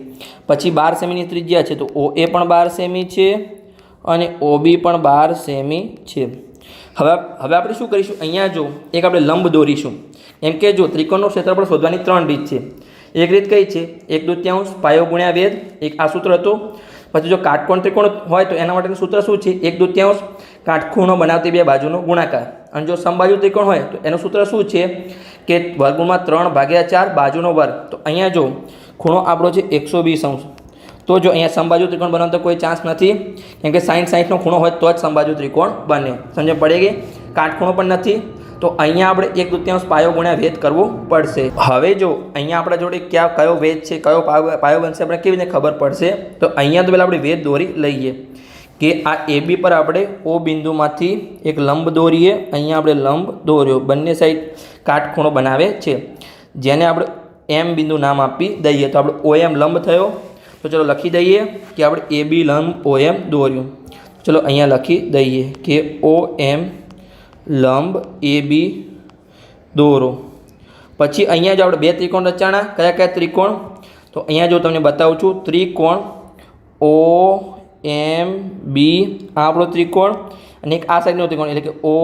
પછી 12 સેમીની ત્રિજ્યા છે, તો OA પણ 12 સેમી છે અને OB પણ 12 સેમી છે। હવે આપણે શું કરીશું? અહીંયા જો એક આપણે લંબ દોરીશું। એમ કે જો ત્રિકોણનું ક્ષેત્રફળ શોધવાની 3 રીત છે। એક રીત કઈ છે? 1/2 પાયો ગુણ્યા વેધ, એક આ સૂત્ર હતું। પછી જો કાટકોણ ત્રિકોણ હોય તો એના માટેનું સૂત્ર શું છે? 1/2 કાટખૂણો બનાવતી 2 બાજુનો ગુણાકાર। અને જો સમબાજુ ત્રિકોણ હોય તો એનું સૂત્ર શું છે? કે વર્ગમૂળમાં 3/4 બાજુનો વર્ગ। તો અહીંયા જો ખૂણો આપણો છે 120°, તો જો અહીંયા સમબાજુ ત્રિકોણ બનાવતો કોઈ ચાન્સ નથી, કેમ કે 60 નો ખૂણો હોય તો જ સમબાજુ ત્રિકોણ બને। સમજ પડી ગઈ? કાટખૂણો પણ નથી, તો અહીંયા આપણે 1/2 પાયો ગુણ્યા વેધ કરવું પડશે। હવે જો અહીંયા આપણા જોડે કયો વેધ છે, કયો પાયો બનશે, આપણે કેવી રીતે ખબર પડશે? તો અહીંયા તો પહેલાં આપણે વેધ દોરી લઈએ કે આ AB પર આપણે O બિંદુમાંથી એક લંબ દોરીએ। અહીંયા આપણે લંબ દોર્યો, બંને સાઈડ કાટખૂણો બનાવે છે, જેને આપણે M બિંદુ નામ આપી દઈએ। તો આપણે OM લંબ થયો। તો ચલો લખી દઈએ કે આપણે AB લંબ OM દોર્યું। ચલો અહીંયા લખી દઈએ કે OM લંબ AB દોરો। પછી અહીંયા જો આપણે 2 ત્રિકોણ રચાણા, કયા કયા ત્રિકોણ? તો અહીંયા જો તમને બતાવું છું, ત્રિકોણ OAB એમ બી આ આપણો ત્રિકોણ અને એક આ સાઈડનો ત્રિકોણ એટલે કે ઓ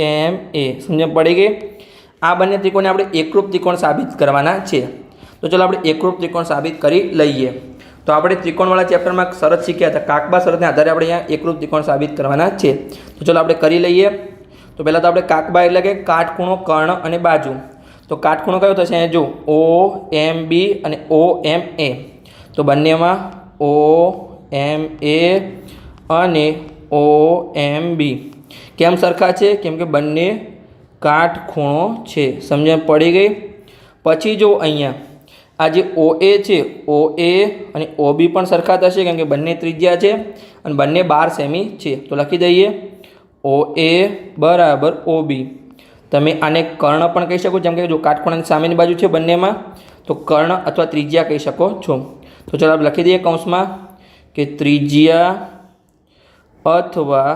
એમ એ. સમજણ પડી ગઈ? આ બંને ત્રિકોણને આપણે એકરૂપ ત્રિકોણ સાબિત કરવાના છે. તો ચાલો આપણે એકરૂપ ત્રિકોણ સાબિત કરી લઈએ. તો આપણે ત્રિકોણવાળા ચેપ્ટરમાં શરત શીખ્યા હતા. કાકબા શરતને આધારે આપણે અહીંયા એકરૂપ ત્રિકોણ સાબિત કરવાના છે. તો ચાલો આપણે કરી લઈએ. તો પહેલાં તો આપણે કાકબા એટલે કે કાટખૂણો, કર્ણ અને બાજુ. તો કાટખૂણો કયો થશે? અહીંયા જો ઓ એમ બી અને ઓ એમ એ. તો બંનેમાં ઓ એમ એ અને ઓ એમ બી કેમ સરખા છે? કેમ કે બંને કાટખૂણો છે. સમજણ પડી ગઈ? પછી જો અહીંયા આ જે ઓ એ છે, ઓ એ અને ઓ બી પણ સરખા થશે કેમ કે બંને ત્રિજ્યા છે અને બંને 12 સેમી છે. તો લખી દઈએ ઓ એ બરાબર ઓ બી. તમે આને કર્ણ પણ કહી શકો, જેમ કે જો કાટખૂણાની સામેની બાજુ છે બંનેમાં, તો કર્ણ અથવા ત્રિજ્યા કહી શકો છો. તો ચાલો આપણે લખી દઈએ કૌંસમાં કે ત્રિજ્યા અથવા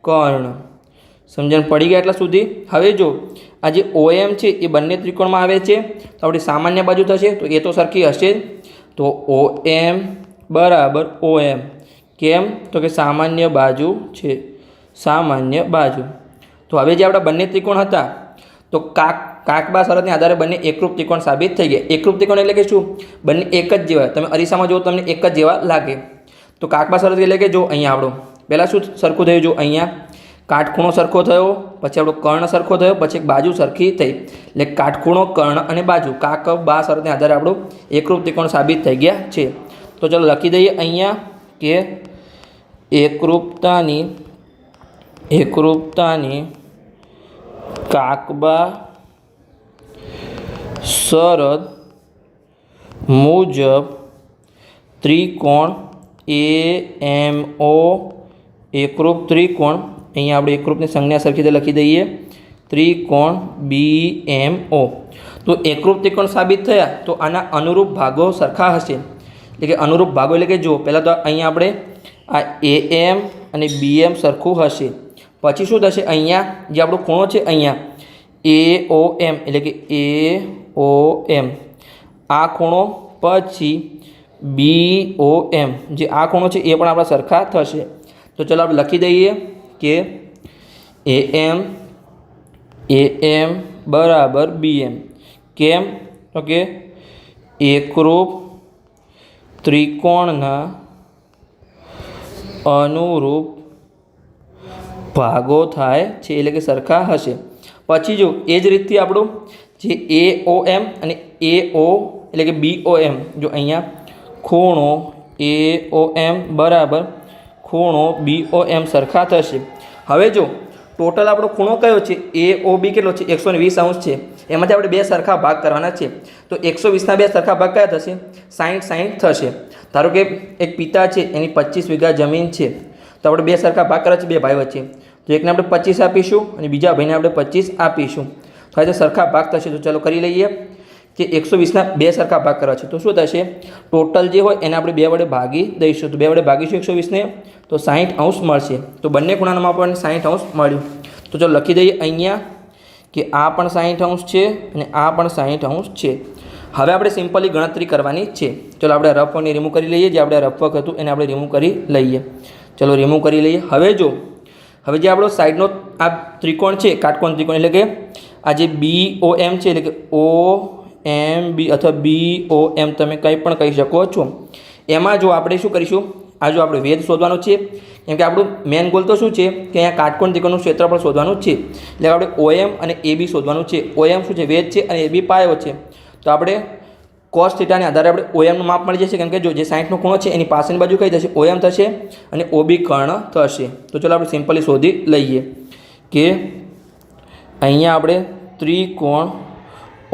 કર્ણ. સમજણ પડી ગયા એટલા સુધી? હવે જો આ જે ઓ એમ છે એ બંને ત્રિકોણમાં આવે છે, તો આપણી સામાન્ય બાજુ થશે, તો એ તો સરખી હશે. તો ઓ એમ બરાબર ઓ એમ. કેમ? તો કે સામાન્ય બાજુ છે, સામાન્ય બાજુ. તો હવે જે આપણા બંને ત્રિકોણ હતા, તો કાકબા શરતને આધારે બંને એકરૂપ ત્રિકોણ સાબિત થઈ ગયા. એકરૂપ ત્રિકોણ એટલે કે શું? બંને એક જ જેવા. તમે અરીસામાં જુઓ તમને એક જ જેવા લાગે. તો કાકબા શરત એટલે કે જો અહીંયા આપણો પહેલાં શું સરખું થયું? જો અહીંયા કાટખૂણો સરખો થયો, પછી આપણો કર્ણ સરખો થયો, પછી એક બાજુ સરખી થઈ. એટલે કાટખૂણો, કર્ણ અને બાજુ કાકબા શરતને આધારે આપણું એકરૂપ ત્રિકોણ સાબિત થઈ ગયા છે. તો ચાલો લખી દઈએ અહીંયા કે એકરૂપતાની કાકબા શરત મુજબ ત્રિકોણ એ એમ ઓ એકરૂપ ત્રિકોણ, અહીંયા આપણે એકરૂપની સંજ્ઞા સરખી રીતે લખી દઈએ, ત્રિકોણ બી એમ ઓ. તો એકરૂપ ત્રિકોણ સાબિત થયા તો આના અનુરૂપ ભાગો સરખા હશે. એટલે કે અનુરૂપ ભાગો એટલે કે જો પહેલાં તો અહીંયા આપણે આ એ એમ અને બી એમ સરખું હશે. પછી શું થશે? અહીંયા જે આપણો ખૂણો છે અહીંયા એ ઓ એમ એટલે કે એ ઓ એમ આ ખૂણો, પછી બી ઓ એમ જે આ ખૂણો છે એ પણ આપણા સરખા થશે. તો ચાલો આપણે લખી દઈએ કે એ એમ બરાબર બી એમ. કેમ? તો કે એકરૂપ ત્રિકોણના અનુરૂપ ભાગો થાય છે એટલે કે સરખા હશે. પછી જો એ જ રીતથી આપણું જે એ ઓ એમ અને એ ઓ એટલે કે બી ઓ એમ, જો અહીંયા ખૂણો એ ઓ એમ બરાબર ખૂણો બી ઓ એમ સરખા થશે. હવે જો ટોટલ આપણો ખૂણો કયો છે? એ ઓ બી કેટલો છે? 120 અંશ છે. એમાંથી આપણે બે સરખા ભાગ કરવાના છે. તો 120ના બે સરખા ભાગ કયા થશે? 60 થશે. ધારો કે એક પિતા છે, એની 25 વીઘા જમીન છે, તો આપણે બે સરખા ભાગ કરવા છે બે ભાઈ વચ્ચે. તો એકને આપણે 25 આપીશું અને બીજા ભાઈને આપણે 25 આપીશું. તો આ સરખા ભાગ થશે. તો ચાલો કરી લઈએ કે 120ના બે સરખા ભાગ કરવા છે. તો શું થશે? ટોટલ જે હોય એને આપણે બે વડે ભાગી દઈશું. તો બે વડે ભાગીશું 120ને, તો 60 અંશ મળશે. તો બંને ખૂણામાં આપણને 60 અંશ મળ્યું. તો ચાલો લખી દઈએ અહીંયા કે આ પણ 60 અંશ છે અને આ પણ 60 અંશ છે. હવે આપણે સિમ્પલી ગણતરી કરવાની છે. ચાલો આપણે રફ વર્કને રિમૂવ કરી લઈએ. જે આપણે રફ વર્ક હતું એને આપણે રિમૂવ કરી લઈએ. ચલો રિમૂવ કરી લઈએ. હવે જે આપણો સાઈડનો આ ત્રિકોણ છે, કાટકોણ ત્રિકોણ એટલે કે આ જે બી ઓ એમ છે એટલે કે ઓ એમ બી અથવા બી ઓ એમ તમે કંઈ પણ કહી શકો છો. એમાં જો આપણે શું કરીશું? આ જો આપણે વેધ શોધવાનું છે, કેમ કે આપણું મેન ગોલ તો શું છે કે અહીંયા કાટકોણ ત્રિકોણનું ક્ષેત્રફળ શોધવાનું છે. એટલે આપણે OM અને AB શોધવાનું છે. OM શું છે? વેધ છે અને AB પાયો છે. તો આપણે કોસ થીટાને આધારે આપણે OMનું માપ મળી જશે, કેમ કે જો જે 60નો ખૂણો છે એની પાછળની બાજુ કઈ થશે? OM થશે અને OB કર્ણ થશે. તો ચાલો આપણે સિમ્પલી શોધી લઈએ કે અહીંયા આપણે ત્રિકોણ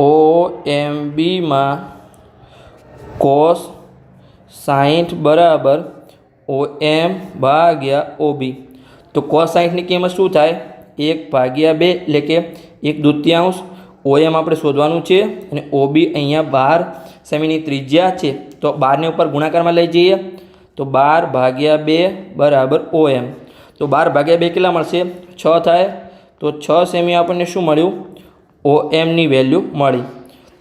OMBમાં કોસ 60 બરાબર OM ભાગ્યા OB. તો કોસ 60ની કિંમત શું થાય? 1/2 એટલે કે 1/2. OM આપણે શોધવાનું છે અને OB અહીંયા 12 સેમીની ત્રિજ્યા છે. તો 12ને ઉપર ગુણાકારમાં લઈ જઈએ તો 12/2 બરાબર OM. તો 12/2 કેટલા મળશે? 6 થાય. તો 6 સેમી આપણને શું મળ્યું? OMની વેલ્યુ મળી.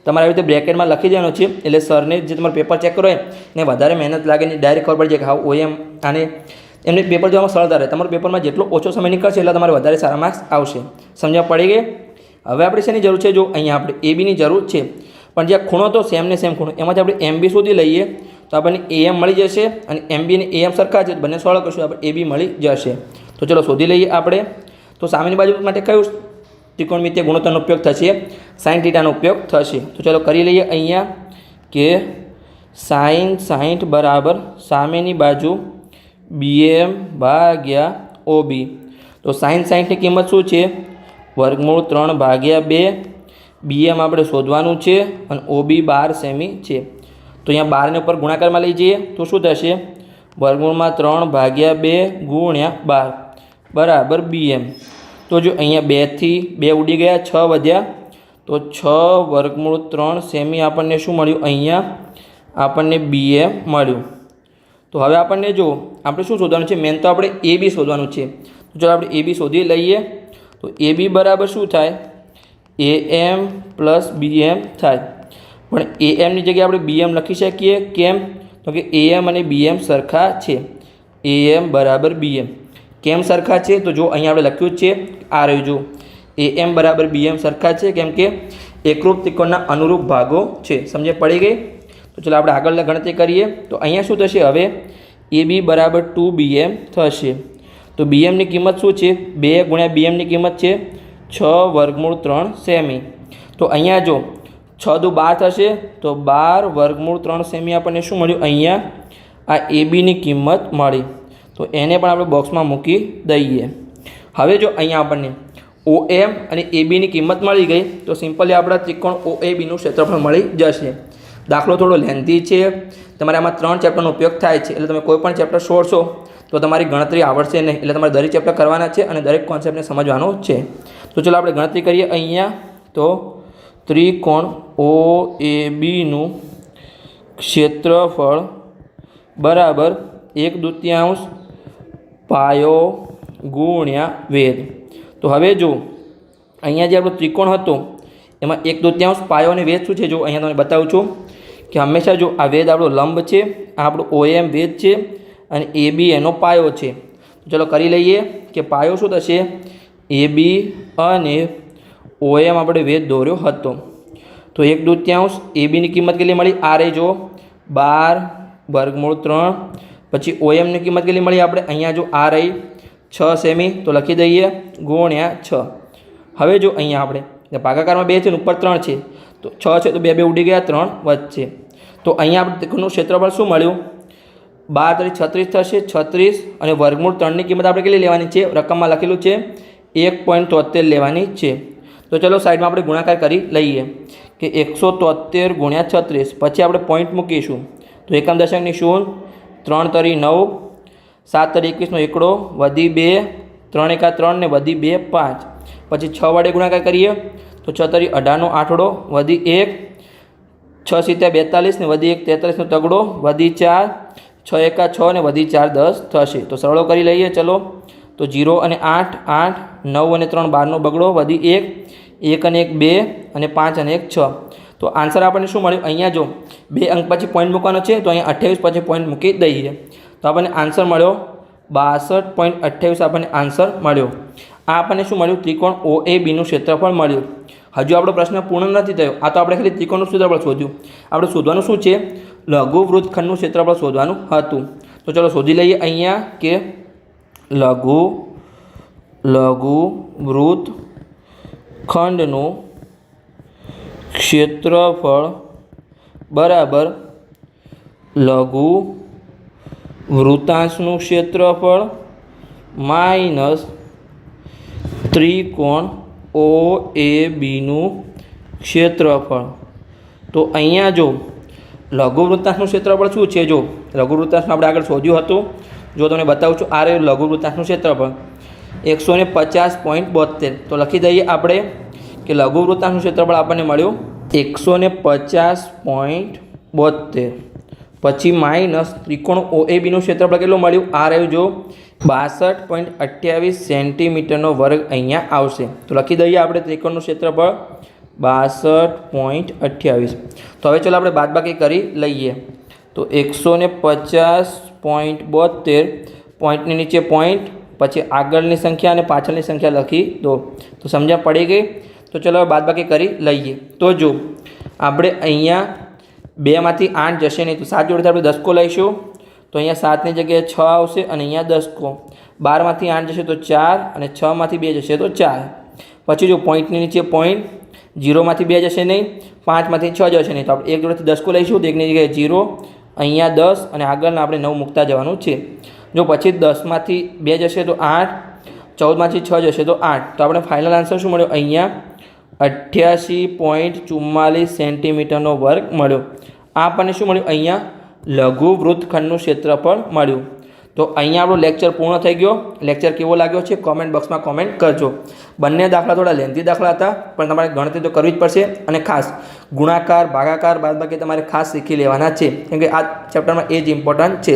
તમારે આવી રીતે બ્રેકેટમાં લખી દેવાનું છે, એટલે સરને જે તમારું પેપર ચેક કરો એને વધારે મહેનત લાગે ને ડાયરેક્ટ ખબર પડી જાય કે હા OM આને એમને પેપર જોવામાં સરળતા રહે. તમારું પેપરમાં જેટલો ઓછો સમય નીકળશે એટલે તમારે વધારે સારા માર્ક્સ આવશે. સમજવા પડી ગઈ? હવે આપણે શેની જરૂર છે? જો અહીંયા આપણે ABની જરૂર છે, પણ જે ખૂણો તો સેમ ને સેમ ખૂણો, એમાંથી આપણે MB શોધી લઈએ તો આપણને AM મળી જશે અને MB અને AM સરખા છે, બંને સોલ્વ કરશું આપણે AB મળી જશે. તો ચલો શોધી લઈએ આપણે. તો સામેની બાજુ માટે કયું ત્રિકોણમિતિય ગુણોત્તરનો ઉપયોગ થશે? sin θનો ઉપયોગ થશે. તો ચલો કરી લઈએ અહીંયા કે sin 60 બરાબર સામેની બાજુ BM ભાગ્યા OB. તો sin 60ની કિંમત શું છે? વર્ગમૂળ 3/2. BM આપણે શોધવાનું છે અને OB 12 સેમી છે. તો અહીંયા 12ને ઉપર ગુણાકારમાં લઈ જઈએ તો શું થશે? વર્ગમૂળમાં 3/2 ગુણ્યા 12 બરાબર BM. તો જો અહીંયા 2થી 2 ઉડી ગયા, 6 વધ્યા, તો 6 વર્ગમૂળ 3 સેમી આપણને શું મળ્યું? અહીંયા આપણને BM મળ્યું. તો હવે આપણને જો આપણે શું શોધવાનું છે? મેન તો આપણે AB શોધવાનું છે. તો ચાલો આપણે AB શોધી લઈએ. તો AB બરાબર શું થાય? AM પ્લસ BM થાય. પણ AMની જગ્યાએ આપણે BM લખી શકીએ. કેમ? તો કે AM અને BM સરખા છે. AM બરાબર BM. કેમ સરખા છે? તો જો અહીંયા આપણે લખ્યું જ છે, આ રહ્યું જો AM બરાબર BM સરખા છે, કેમ કે એકરૂપ ત્રિકોણના અનુરૂપ ભાગો છે. સમજે પડી ગઈ? તો ચલો આપણે આગળ ગણતરી કરીએ. તો અહીંયા શું થશે? હવે AB બરાબર 2BM થશે. તો BMની કિંમત શું છે? 2 ગુણ્યા BMની કિંમત છે 6 વર્ગમૂળ 3 સેમી. તો અહીંયા જો 6 દુ 12 થશે, તો 12 વર્ગમૂળ 3 સેમી આપણને શું મળ્યું? અહીંયા આ ABની કિંમત મળી. તો એને પણ આપણે બોક્સમાં મૂકી દઈએ. હવે જો અહીંયા આપણને OM અને ABની કિંમત મળી ગઈ, તો સિમ્પલી આપણા ત્રિકોણ OABનું ક્ષેત્રફળ મળી જશે. દાખલો થોડો લેન્થી છે, તમારે આમાં 3 ચેપ્ટરનો ઉપયોગ થાય છે, એટલે તમે કોઈ પણ ચેપ્ટર છોડશો તો તમારી ગણતરી આવડશે નહીં. એટલે તમારે દરેક ચેપ્ટર કરવાના છે અને દરેક કોન્સેપ્ટને સમજવાનો છે. તો ચલો આપણે ગણતરી કરીએ અહીંયા. તો ત્રિકોણ OABનું ક્ષેત્રફળ બરાબર 1/2 પાયો ગુણ્યા વેધ. તો હવે જો અહીંયા જે આપણો ત્રિકોણ હતો એમાં 1/2 પાયો અને વેધ શું છે? જો અહીંયા તમને બતાવું છું કે હંમેશા જો આ વેધ આપણો લંબ છે, આ આપણું OM વેધ છે અને AB એનો પાયો છે. ચલો કરી લઈએ કે પાયો શું થશે? AB અને OM આપણે વેધ દોર્યો હતો. તો 1/2 ABની કિંમત કેટલી મળી? આ રહી જો 12 વર્ગમૂળ 3. પછી OMની કિંમત કેટલી મળી આપણે? અહીંયા જો આ રહી 6 સેમી. તો લખી દઈએ ગુણ્યા 6. હવે જો અહીંયા આપણે ભાગાકારમાં 2 છે ને ઉપર 3 છે, તો 6 છે તો 2 ઉડી ગયા, 3 વધશે. તો અહીંયા આપણે ત્રિકોણનું ક્ષેત્રફળ શું મળ્યું? 12 36 થશે. 36 અને વર્ગમૂળ 3ની કિંમત આપણે કેટલી લેવાની છે? રકમમાં લખેલું છે 1.73 લેવાની છે. તો ચલો સાઈડમાં આપણે ગુણાકાર કરી લઈએ કે 173 ગુણ્યા 36. પછી આપણે પોઈન્ટ મૂકીશું. તો એકમ દશકની 0, 3 તરી 9, 7 તરી 21નો એકડો, વધી 2, 3 એકા 3 ને વધી 2 5. પછી 6 વડે ગુણાકાર કરીએ તો 6 તરી 18નો આઠડો, વધી 1, 6 સીત્યા 42 ને વધી 1 43નો તગડો, વધી 4, 6 એકા 6 ને વધી 4 10 થશે. તો સરળો કરી લઈએ ચલો. તો 0 અને 8 8, 9 અને 3 12નો બગડો, વધી 1, 1 અને 1 2 અને 5 અને 1 6. તો આન્સર આપણને શું મળ્યું? અહીંયા જો 2 અંક પછી પોઈન્ટ મૂકવાનો છે, તો અહીંયા 28 પછી પોઈન્ટ મૂકી દઈએ. તો આપણને આન્સર મળ્યો 62.28 આપણને આન્સર મળ્યો. આ આપણને શું મળ્યું? ત્રિકોણ OABનું ક્ષેત્રફળ મળ્યું. હજુ આપણો પ્રશ્ન પૂર્ણ નથી થયો. આ તો આપણે ખાલી ત્રિકોણનું ક્ષેત્રફળ શોધ્યું. આપણે શોધવાનું શું છે? લઘુ વૃત્તખંડનું ક્ષેત્રફળ શોધવાનું હતું. તો ચલો શોધી લઈએ અહીંયા કે લઘુ વૃત્તખંડનું ક્ષેત્રફળ બરાબર લઘુ વૃત્તાંશનું ક્ષેત્રફળ માઇનસ ત્રિકોણ OABનું ક્ષેત્રફળ. તો અહીંયા જો લઘુ વૃત્તાંશનું ક્ષેત્રફળ શું છે? જો લઘુ વૃત્તાંશનું આપણે આગળ શોધ્યું હતું, જો તમને બતાવું છું. આ રહ્યું લઘુ વૃત્તાંશનું ક્ષેત્રફળ 150.72. તો લખી દઈએ આપણે કે લઘુ વૃત્તાંશનું ક્ષેત્રફળ આપણને મળ્યું 150.72. પછી માઇનસ ત્રિકોણ OABનું ક્ષેત્રફળ કેટલું મળ્યું? આ રહ્યું જો 62.28 સેન્ટીમીટરનો વર્ગ અહીંયા આવશે. તો લખી દઈએ આપણે ત્રિકોણનું ક્ષેત્રફળ 62.28. તો હવે ચલો આપણે બાદબાકી કરી લઈએ. તો 150.72 પોઈન્ટની નીચે પોઈન્ટ, પછી આગળની સંખ્યા અને પાછળની સંખ્યા લખી દો. તો સમજણ પડી ગઈ. તો ચલો હવે બાદબાકી કરી લઈએ. તો જો આપણે અહીંયા 2માંથી 8 જશે નહીં, તો 7 જોડેથી આપણે દસકો લઈશું. તો અહીંયા 7ની જગ્યાએ 6 આવશે અને અહીંયા દસકો. 12માંથી 8 જશે તો 4 અને 6માંથી 2 જશે તો 4. પછી જો પોઈન્ટની નીચે પોઈન્ટ, 0માંથી 2 જશે નહીં, 5માંથી 6 જશે નહીં, તો આપણે 1 જોડેથી દસકો લઈશું. તો 1ની જગ્યાએ 0, અહીંયા 10 અને આગળના આપણે 9 મૂકતા જવાનું છે. જો પછી 10માંથી 2 જશે તો 8, 14માંથી 6 જશે તો 8. તો આપણે ફાઇનલ આન્સર શું મળ્યો? અહીંયા 88.44 સેન્ટીમીટરનો વર્ગ મળ્યો. આ આપણને શું મળ્યું? અહીંયા લઘુ વૃત્તખંડનું ક્ષેત્રફળ મળ્યું. તો અહીંયા આપણો લેક્ચર પૂર્ણ થઈ ગયો. લેક્ચર કેવો લાગ્યો છે કોમેન્ટ બોક્સમાં કોમેન્ટ કરજો. બંને દાખલા થોડા લેન્થી દાખલા હતા, પણ તમારે ગણતરી તો કરવી જ પડશે. અને ખાસ ગુણાકાર, ભાગાકાર, બાદબાકી તમારે ખાસ શીખી લેવાના છે, કેમ કે આ ચેપ્ટરમાં એ જ ઇમ્પોર્ટન્ટ છે.